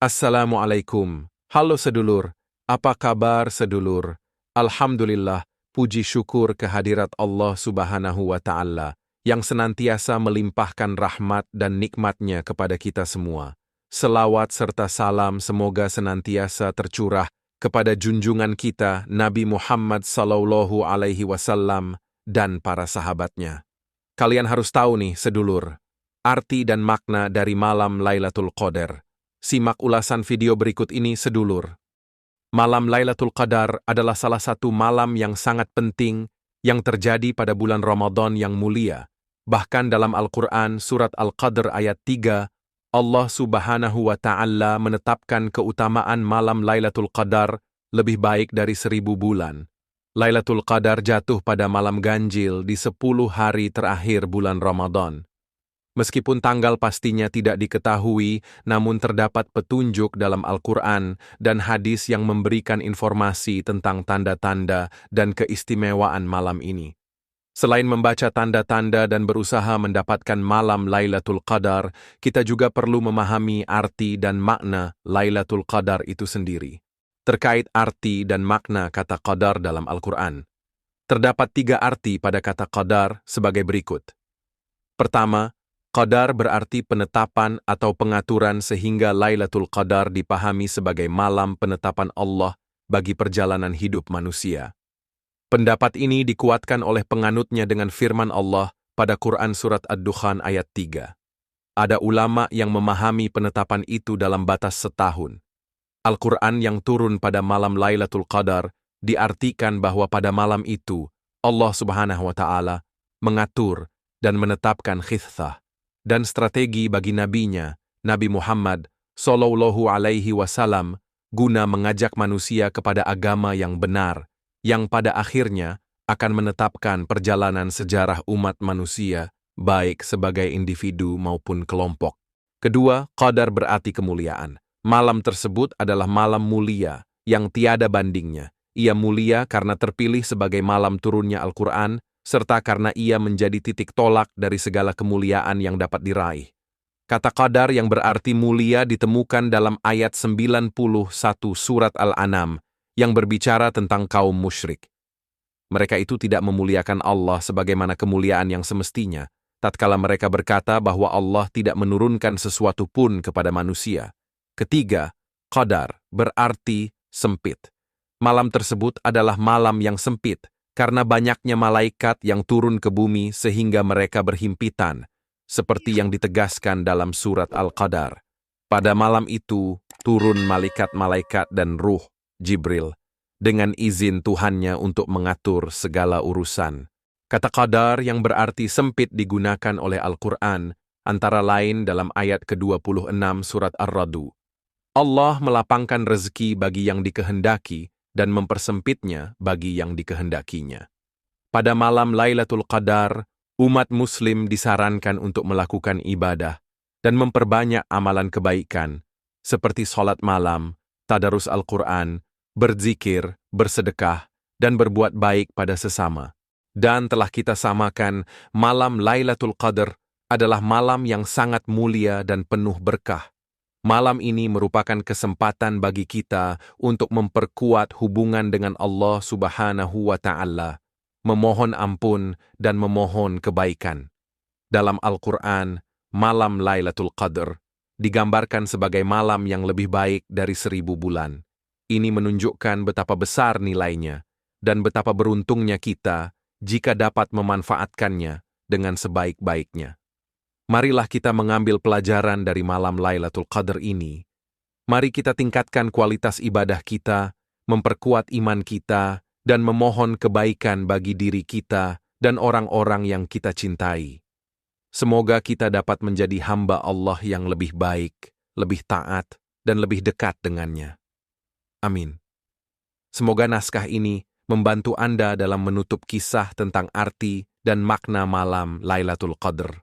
Assalamualaikum. Halo sedulur, apa kabar sedulur? Alhamdulillah, puji syukur kehadirat Allah Subhanahu wa Ta'ala yang senantiasa melimpahkan rahmat dan nikmatnya kepada kita semua. Selawat serta salam semoga senantiasa tercurah kepada junjungan kita Nabi Muhammad Sallallahu Alaihi Wasallam dan para sahabatnya. Kalian harus tahu nih sedulur, arti dan makna dari malam Lailatul Qadar. Simak ulasan video berikut ini sedulur. Malam Lailatul Qadar adalah salah satu malam yang sangat penting yang terjadi pada bulan Ramadan yang mulia. Bahkan dalam Al-Quran surat Al-Qadr ayat 3, Allah Subhanahu wa Ta'ala menetapkan keutamaan malam Lailatul Qadar lebih baik dari 1000 bulan. Lailatul Qadar jatuh pada malam ganjil di 10 hari terakhir bulan Ramadan. Meskipun tanggal pastinya tidak diketahui, namun terdapat petunjuk dalam Al-Quran dan hadis yang memberikan informasi tentang tanda-tanda dan keistimewaan malam ini. Selain membaca tanda-tanda dan berusaha mendapatkan malam Lailatul Qadar, kita juga perlu memahami arti dan makna Lailatul Qadar itu sendiri. Terkait arti dan makna kata Qadar dalam Al-Quran, terdapat 3 arti pada kata Qadar sebagai berikut. Pertama, Qadar berarti penetapan atau pengaturan sehingga Lailatul Qadar dipahami sebagai malam penetapan Allah bagi perjalanan hidup manusia. Pendapat ini dikuatkan oleh penganutnya dengan firman Allah pada Quran Surat Ad-Dukhan ayat 3. Ada ulama yang memahami penetapan itu dalam batas setahun. Al-Quran yang turun pada malam Lailatul Qadar diartikan bahwa pada malam itu Allah Subhanahu wa Ta'ala mengatur dan menetapkan khithah dan strategi bagi nabinya, Nabi Muhammad Sallallahu Alaihi Wasallam, guna mengajak manusia kepada agama yang benar, yang pada akhirnya akan menetapkan perjalanan sejarah umat manusia, baik sebagai individu maupun kelompok. Kedua, Qadar berarti kemuliaan. Malam tersebut adalah malam mulia, yang tiada bandingnya. Ia mulia karena terpilih sebagai malam turunnya Al-Quran, serta karena ia menjadi titik tolak dari segala kemuliaan yang dapat diraih. Kata Qadar yang berarti mulia ditemukan dalam ayat 91 surat Al-An'am yang berbicara tentang kaum musyrik. Mereka itu tidak memuliakan Allah sebagaimana kemuliaan yang semestinya, tatkala mereka berkata bahwa Allah tidak menurunkan sesuatu pun kepada manusia. Ketiga, Qadar berarti sempit. Malam tersebut adalah malam yang sempit, karena banyaknya malaikat yang turun ke bumi sehingga mereka berhimpitan, seperti yang ditegaskan dalam surat Al-Qadar. Pada malam itu, turun malaikat-malaikat dan ruh, Jibril, dengan izin Tuhannya untuk mengatur segala urusan. Kata Qadar yang berarti sempit digunakan oleh Al-Quran, antara lain dalam ayat ke-26 surat Ar-Ra'd. Allah melapangkan rezeki bagi yang dikehendaki, dan mempersempitnya bagi yang dikehendakinya. Pada malam Lailatul Qadar, umat muslim disarankan untuk melakukan ibadah dan memperbanyak amalan kebaikan, seperti sholat malam, tadarus Al-Quran, berzikir, bersedekah, dan berbuat baik pada sesama. Dan telah kita samakan, malam Lailatul Qadar adalah malam yang sangat mulia dan penuh berkah. Malam ini merupakan kesempatan bagi kita untuk memperkuat hubungan dengan Allah Subhanahu wa Ta'ala, memohon ampun dan memohon kebaikan. Dalam Al-Quran, malam Lailatul Qadar digambarkan sebagai malam yang lebih baik dari 1000 bulan. Ini menunjukkan betapa besar nilainya dan betapa beruntungnya kita jika dapat memanfaatkannya dengan sebaik-baiknya. Marilah kita mengambil pelajaran dari malam Lailatul Qadar ini. Mari kita tingkatkan kualitas ibadah kita, memperkuat iman kita, dan memohon kebaikan bagi diri kita dan orang-orang yang kita cintai. Semoga kita dapat menjadi hamba Allah yang lebih baik, lebih taat, dan lebih dekat dengannya. Amin. Semoga naskah ini membantu Anda dalam menutup kisah tentang arti dan makna malam Lailatul Qadar.